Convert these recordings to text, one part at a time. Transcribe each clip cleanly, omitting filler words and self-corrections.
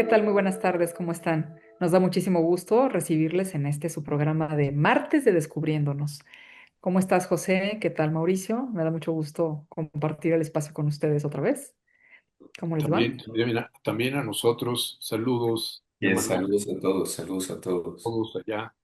¿qué tal? Muy buenas tardes, ¿cómo están? Nos da muchísimo gusto recibirles en este su programa de Martes de Descubriéndonos. ¿Cómo estás, José? ¿Qué tal, Mauricio? Me da mucho gusto compartir el espacio con ustedes otra vez. ¿Cómo les va? También a nosotros, saludos, Yes, hermano, saludos a todos, saludos a todos. todos allá.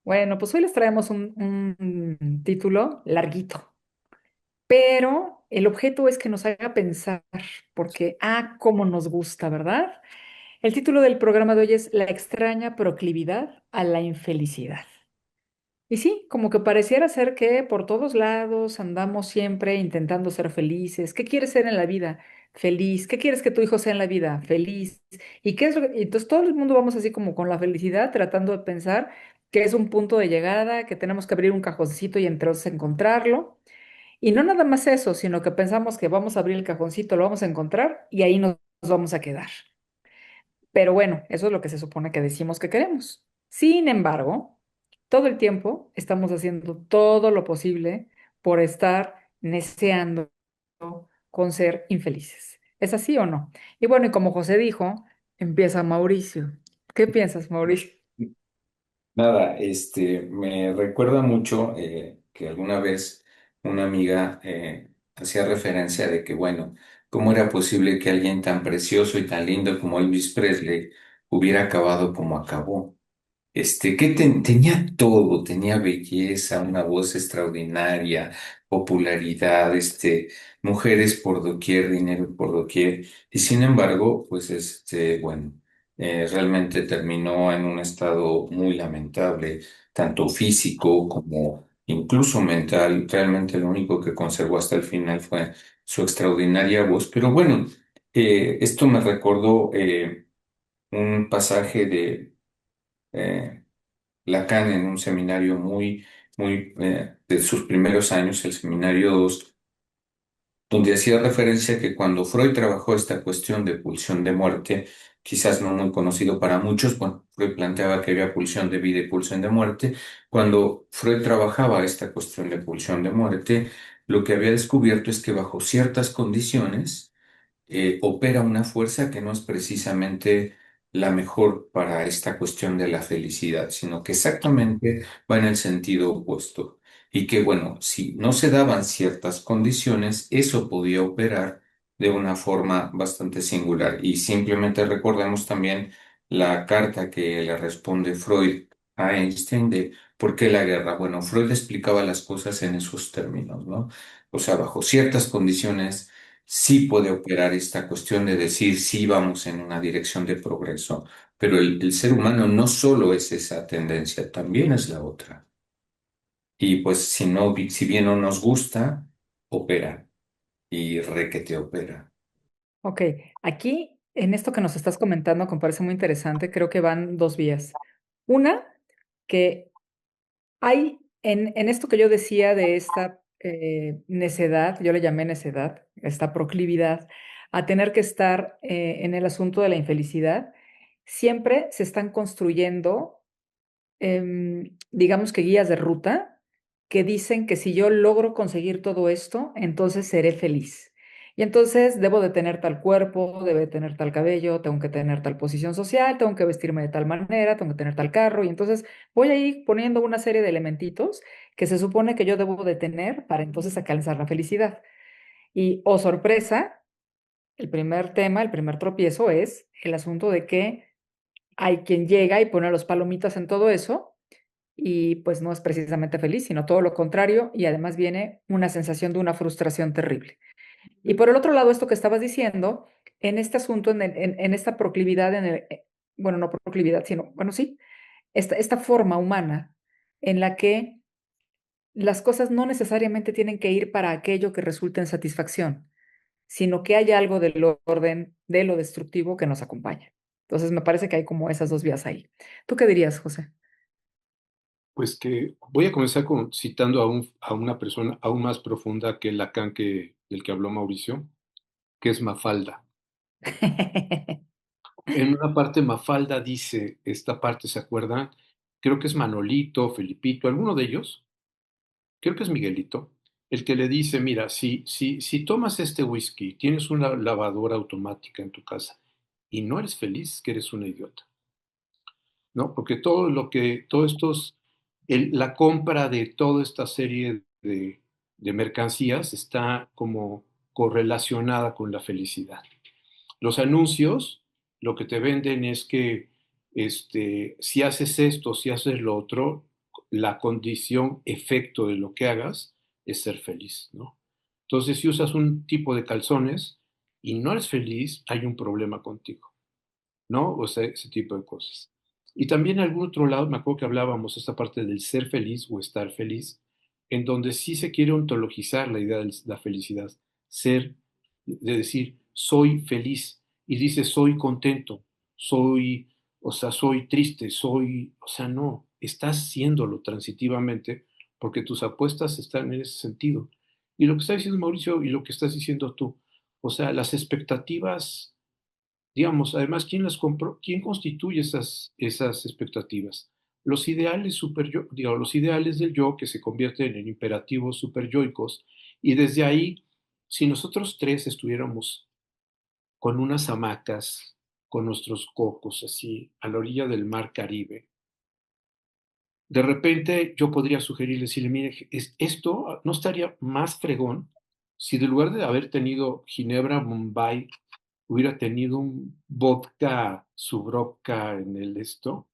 Bueno, pues hoy les traemos un título larguito, pero el objeto es que nos haga pensar, porque, cómo nos gusta, ¿verdad? El título del programa de hoy es La extraña proclividad a la infelicidad. Y sí, como que pareciera ser que por todos lados andamos siempre intentando ser felices. ¿Qué quieres ser en la vida? Feliz. ¿Qué quieres que tu hijo sea en la vida? Feliz. ¿Y qué es y entonces todo el mundo vamos así como con la felicidad, tratando de pensar que es un punto de llegada, que tenemos que abrir un cajoncito y entonces encontrarlo. Y no nada más eso, sino que pensamos que vamos a abrir el cajoncito, lo vamos a encontrar y ahí nos vamos a quedar. Pero bueno, eso es lo que se supone que decimos que queremos. Sin embargo, todo el tiempo estamos haciendo todo lo posible por estar neceando con ser infelices. ¿Es así o no? Y bueno, y como José dijo, empieza Mauricio. ¿Qué piensas, Mauricio? Nada, me recuerda mucho que alguna vez una amiga hacía referencia de que, bueno, ¿cómo era posible que alguien tan precioso y tan lindo como Elvis Presley hubiera acabado como acabó? Tenía todo, tenía belleza, una voz extraordinaria, popularidad, mujeres por doquier, dinero por doquier, y sin embargo, pues, bueno, realmente terminó en un estado muy lamentable, tanto físico como incluso mental. Realmente lo único que conservó hasta el final fue su extraordinaria voz, pero bueno, esto me recordó un pasaje eh, Lacan en un seminario muy de sus primeros años, el seminario 2, donde hacía referencia que cuando Freud trabajó esta cuestión de pulsión de muerte, quizás no muy conocido para muchos, bueno, Freud planteaba que había pulsión de vida y pulsión de muerte. Cuando Freud trabajaba esta cuestión de pulsión de muerte, lo que había descubierto es que bajo ciertas condiciones, opera una fuerza que no es precisamente la mejor para esta cuestión de la felicidad, sino que exactamente va en el sentido opuesto. Y que, bueno, si no se daban ciertas condiciones, eso podía operar de una forma bastante singular. Y simplemente recordemos también la carta que le responde Freud a Einstein de ¿por qué la guerra? Bueno, Freud explicaba las cosas en esos términos, ¿no? O sea, bajo ciertas condiciones sí puede operar esta cuestión de decir sí vamos en una dirección de progreso, pero el ser humano no solo es esa tendencia, también es la otra. Y pues si no, si bien no nos gusta, opera y requete opera. Ok, aquí en esto que nos estás comentando, que me parece muy interesante, creo que van dos vías. Una, que hay en esto que yo decía de esta necedad, yo le llamé necedad, esta proclividad a tener que estar en el asunto de la infelicidad, siempre se están construyendo, digamos que guías de ruta que dicen que si yo logro conseguir todo esto, entonces seré feliz. Y entonces debo de tener tal cuerpo, debe de tener tal cabello, tengo que tener tal posición social, tengo que vestirme de tal manera, tengo que tener tal carro. Y entonces voy a ir poniendo una serie de elementitos que se supone que yo debo de tener para entonces alcanzar la felicidad. Y, oh sorpresa, el primer tema, el primer tropiezo es el asunto de que hay quien llega y pone los palomitas en todo eso y pues no es precisamente feliz, sino todo lo contrario, y además viene una sensación de una frustración terrible. Y por el otro lado, esto que estabas diciendo, en este asunto, en esta proclividad, bueno, no proclividad, sino, bueno, sí, esta forma humana en la que las cosas no necesariamente tienen que ir para aquello que resulte en satisfacción, sino que hay algo del orden de lo destructivo que nos acompaña. Entonces, me parece que hay como esas dos vías ahí. ¿Tú qué dirías, José? Pues que voy a comenzar citando a una persona aún más profunda que Lacan del que habló Mauricio, que es Mafalda. En una parte Mafalda dice, esta parte, ¿se acuerdan? Creo que es Manolito, Felipito, alguno de ellos, creo que es Miguelito, el que le dice, mira, si tomas este whisky, tienes una lavadora automática en tu casa y no eres feliz, que eres una idiota, ¿no? Porque todo lo que, todos estos, la compra de toda esta serie de mercancías está como correlacionada con la felicidad. Los anuncios lo que te venden es que si haces esto, si haces lo otro, la condición, efecto de lo que hagas es ser feliz, ¿no? Entonces, si usas un tipo de calzones y no eres feliz, hay un problema contigo, ¿no? O sea, ese tipo de cosas. Y también en algún otro lado, me acuerdo que hablábamos esta parte del ser feliz o estar feliz, en donde sí se quiere ontologizar la idea de la felicidad, ser, de decir, soy feliz, y dice, soy contento, soy, o sea, soy triste, soy, o sea, no, estás siéndolo transitivamente porque tus apuestas están en ese sentido. Y lo que está diciendo Mauricio y lo que estás diciendo tú, o sea, las expectativas. Digamos, además, ¿quién las compró? ¿Quién constituye esas expectativas? Los ideales super yo, digo, los ideales del yo que se convierten en imperativos superyoicos, y desde ahí, si nosotros tres estuviéramos con unas hamacas, con nuestros cocos así, a la orilla del mar Caribe, de repente yo podría sugerirle, decirle, mire, esto no estaría más fregón si de lugar de haber tenido Ginebra, Mumbai, hubiera tenido un vodka Subrovka en el esto.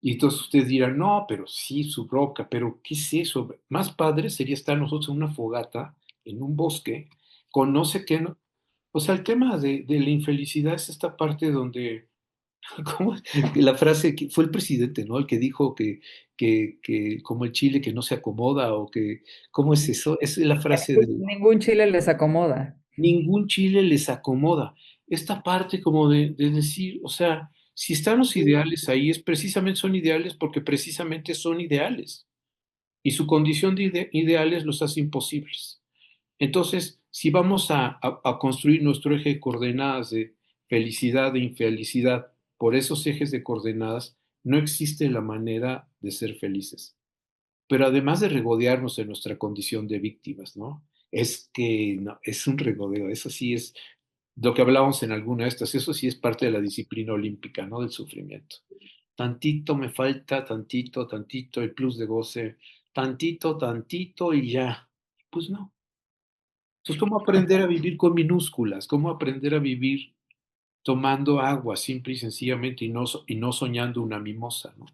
Y entonces ustedes dirán, no, pero sí, Subrovka, pero ¿qué es eso? Más padre sería estar nosotros en una fogata, en un bosque, con no sé qué. O sea, el tema de la infelicidad es esta parte donde, ¿cómo? La frase que fue el presidente, ¿no? El que dijo que como el chile que no se acomoda o que, ¿cómo es eso? Es la frase de Ningún chile les acomoda. ningún chile les acomoda. Esta parte como de decir, o sea, si están los ideales ahí, es precisamente son ideales porque precisamente son ideales. Y su condición de ideales los hace imposibles. Entonces, si vamos a construir nuestro eje de coordenadas de felicidad e infelicidad por esos ejes de coordenadas, no existe la manera de ser felices. Pero además de regodearnos en nuestra condición de víctimas, ¿no? Es que no, es un regodeo, eso sí es lo que hablábamos en alguna de estas, eso sí es parte de la disciplina olímpica, ¿no? Del sufrimiento. Tantito me falta, tantito, tantito, el plus de goce, tantito, tantito y ya. Pues no. Entonces, ¿cómo aprender a vivir con minúsculas? ¿Cómo aprender a vivir tomando agua simple y sencillamente y no soñando una mimosa, ¿no?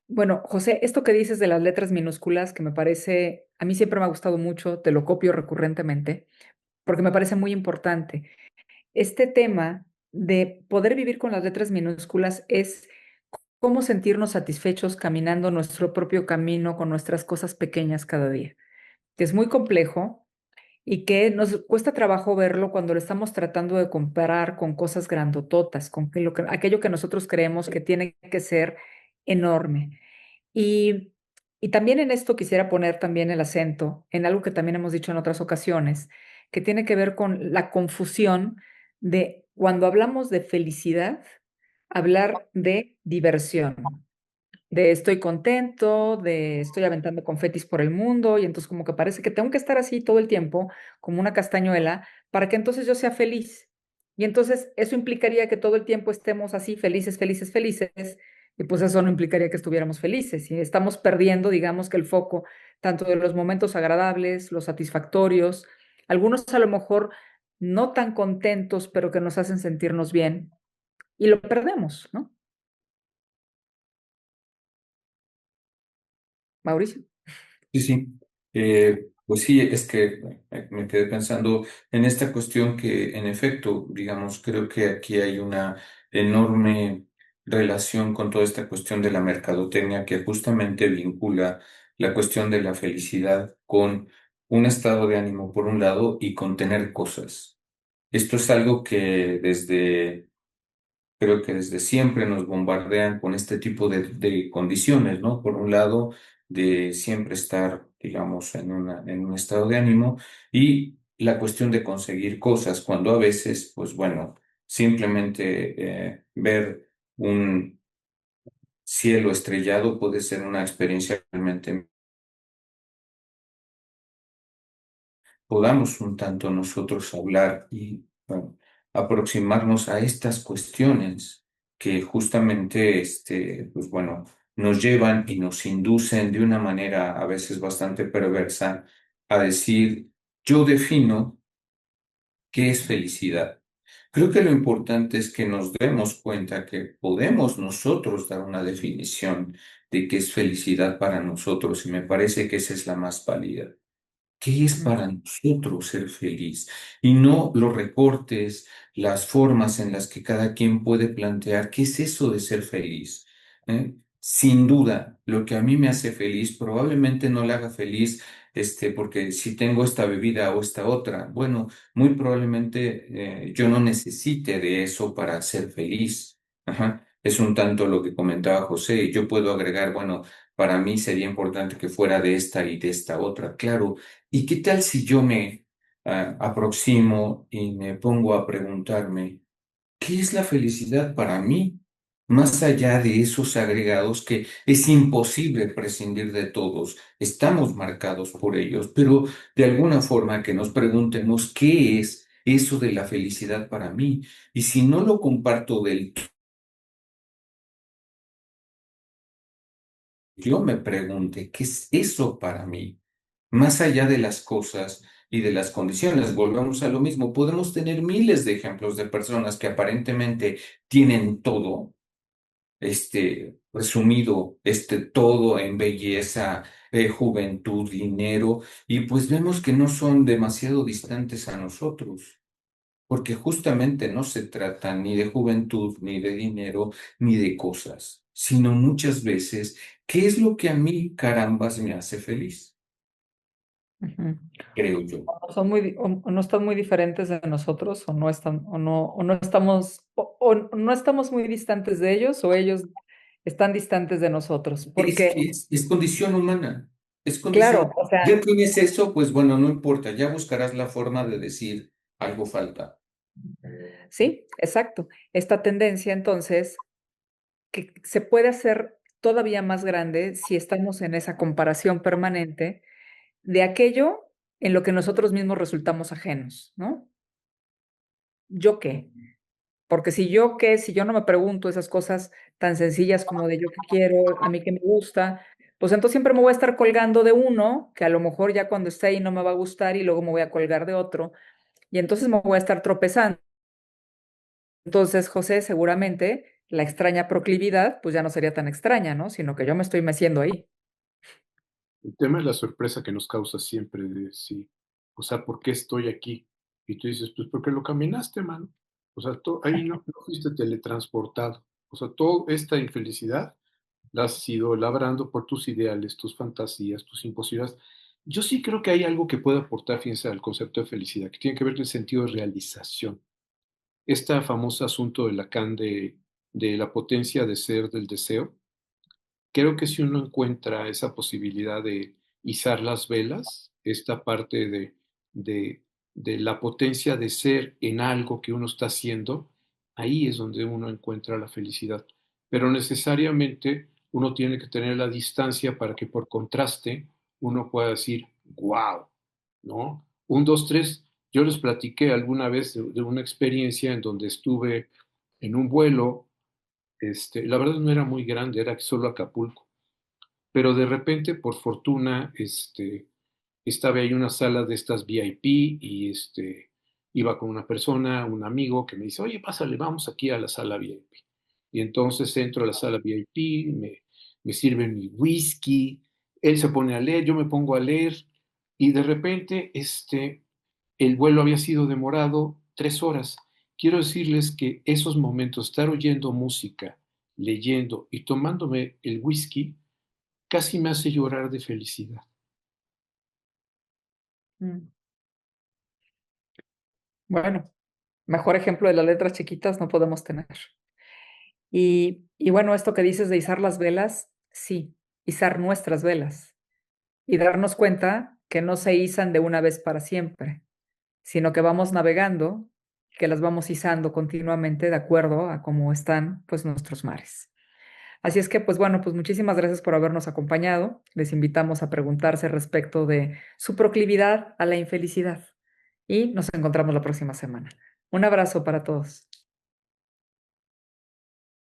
Bueno, José, esto que dices de las letras minúsculas, que me parece, a mí siempre me ha gustado mucho, te lo copio recurrentemente, porque me parece muy importante. Este tema de poder vivir con las letras minúsculas es cómo sentirnos satisfechos caminando nuestro propio camino con nuestras cosas pequeñas cada día, que es muy complejo y que nos cuesta trabajo verlo cuando lo estamos tratando de comparar con cosas grandototas, con aquello que nosotros creemos que tiene que ser enorme. Y, y también en esto quisiera poner también el acento en algo que también hemos dicho en otras ocasiones, que tiene que ver con la confusión de cuando hablamos de felicidad, hablar de diversión, de estoy contento, de estoy aventando confetis por el mundo y entonces como que parece que tengo que estar así todo el tiempo como una castañuela para que entonces yo sea feliz. Y entonces eso implicaría que todo el tiempo estemos así felices, felices, felices, y pues eso no implicaría que estuviéramos felices y estamos perdiendo, digamos que el foco tanto de los momentos agradables, los satisfactorios, algunos a lo mejor no tan contentos, pero que nos hacen sentirnos bien y lo perdemos, ¿no? Mauricio. Sí, sí. Pues sí, es que me quedé pensando en esta cuestión que, en efecto, digamos, creo que aquí hay una enorme relación con toda esta cuestión de la mercadotecnia que justamente vincula la cuestión de la felicidad con un estado de ánimo, por un lado, y con tener cosas. Esto es algo que creo que desde siempre nos bombardean con este tipo de condiciones, ¿no? Por un lado, de siempre estar, digamos, en un estado de ánimo y la cuestión de conseguir cosas, cuando a veces, pues bueno, simplemente ver un cielo estrellado puede ser una experiencia realmente podamos un tanto nosotros hablar y bueno, aproximarnos a estas cuestiones que justamente, pues bueno, nos llevan y nos inducen de una manera a veces bastante perversa a decir, yo defino qué es felicidad. Creo que lo importante es que nos demos cuenta que podemos nosotros dar una definición de qué es felicidad para nosotros y me parece que esa es la más válida. ¿Qué es Ujú, para nosotros ser feliz? Y no los recortes, las formas en las que cada quien puede plantear qué es eso de ser feliz. Sin duda, lo que a mí me hace feliz probablemente no le haga feliz, porque si tengo esta bebida o esta otra, bueno, muy probablemente yo no necesite de eso para ser feliz. Ajá. Es un tanto lo que comentaba José. Yo puedo agregar, bueno, para mí sería importante que fuera de esta y de esta otra. Claro, ¿y qué tal si yo me aproximo y me pongo a preguntarme, ¿qué es la felicidad para mí? Más allá de esos agregados que es imposible prescindir de todos, estamos marcados por ellos, pero de alguna forma que nos preguntemos qué es eso de la felicidad para mí. Y si no lo comparto del todo, yo me pregunte, ¿qué es eso para mí? Más allá de las cosas y de las condiciones, volvemos a lo mismo. Podemos tener miles de ejemplos de personas que aparentemente tienen todo, resumido, todo en belleza, juventud, dinero, y pues vemos que no son demasiado distantes a nosotros. Porque justamente no se trata ni de juventud, ni de dinero, ni de cosas, sino muchas veces, ¿qué es lo que a mí, carambas, me hace feliz? ujú. Creo yo. O son o no están muy diferentes de nosotros, o no están, o no estamos, o no estamos muy distantes de ellos, o ellos están distantes de nosotros. Es Porque, que es condición humana, es condición. claro, o Ya sea, tienes eso, pues bueno, no importa, ya buscarás la forma de decir algo falta. sí, exacto. Esta tendencia, entonces, que se puede hacer todavía más grande si estamos en esa comparación permanente de aquello en lo que nosotros mismos resultamos ajenos, ¿no? ¿Yo qué? Porque si yo qué, si yo no me pregunto esas cosas tan sencillas como de yo qué quiero, a mí qué me gusta, pues entonces siempre me voy a estar colgando de uno, que a lo mejor ya cuando esté ahí no me va a gustar y luego me voy a colgar de otro, y entonces me voy a estar tropezando. Entonces, José, seguramente la extraña proclividad, pues ya no sería tan extraña, ¿no? Sino que yo me estoy meciendo ahí. El tema es la sorpresa que nos causa siempre de sí, o sea, ¿por qué estoy aquí? Y tú dices, pues porque lo caminaste, mano. O sea, ahí no fuiste teletransportado. O sea, toda esta infelicidad la has ido labrando por tus ideales, tus fantasías, tus imposibilidades. Yo sí creo que hay algo que puede aportar, fíjense, al concepto de felicidad, que tiene que ver con el sentido de realización. Este famoso asunto de Lacan de la potencia de ser del deseo. Creo que si uno encuentra esa posibilidad de izar las velas, esta parte de, de la potencia de ser en algo que uno está haciendo, ahí es donde uno encuentra la felicidad. Pero necesariamente uno tiene que tener la distancia para que por contraste uno pueda decir, wow, ¿no? Un, dos, tres. Yo les platiqué alguna vez de una experiencia en donde estuve en un vuelo, la verdad no era muy grande, era solo Acapulco, pero de repente, por fortuna, estaba ahí una sala de estas VIP y iba con una persona, un amigo que me dice, oye, pásale, vamos aquí a la sala VIP. Y entonces entro a la sala VIP, me sirven mi whisky, él se pone a leer, yo me pongo a leer y de repente, el vuelo había sido demorado 3 horas. Quiero decirles que esos momentos, estar oyendo música, leyendo y tomándome el whisky, casi me hace llorar de felicidad. Mm. Bueno, mejor ejemplo de las letras chiquitas no podemos tener. Y bueno, esto que dices de izar las velas, sí, izar nuestras velas y darnos cuenta que no se izan de una vez para siempre, sino que vamos navegando, que las vamos izando continuamente de acuerdo a cómo están pues nuestros mares. Así es que pues bueno, pues muchísimas gracias por habernos acompañado. Les invitamos a preguntarse respecto de su proclividad a la infelicidad y nos encontramos la próxima semana. Un abrazo para todos.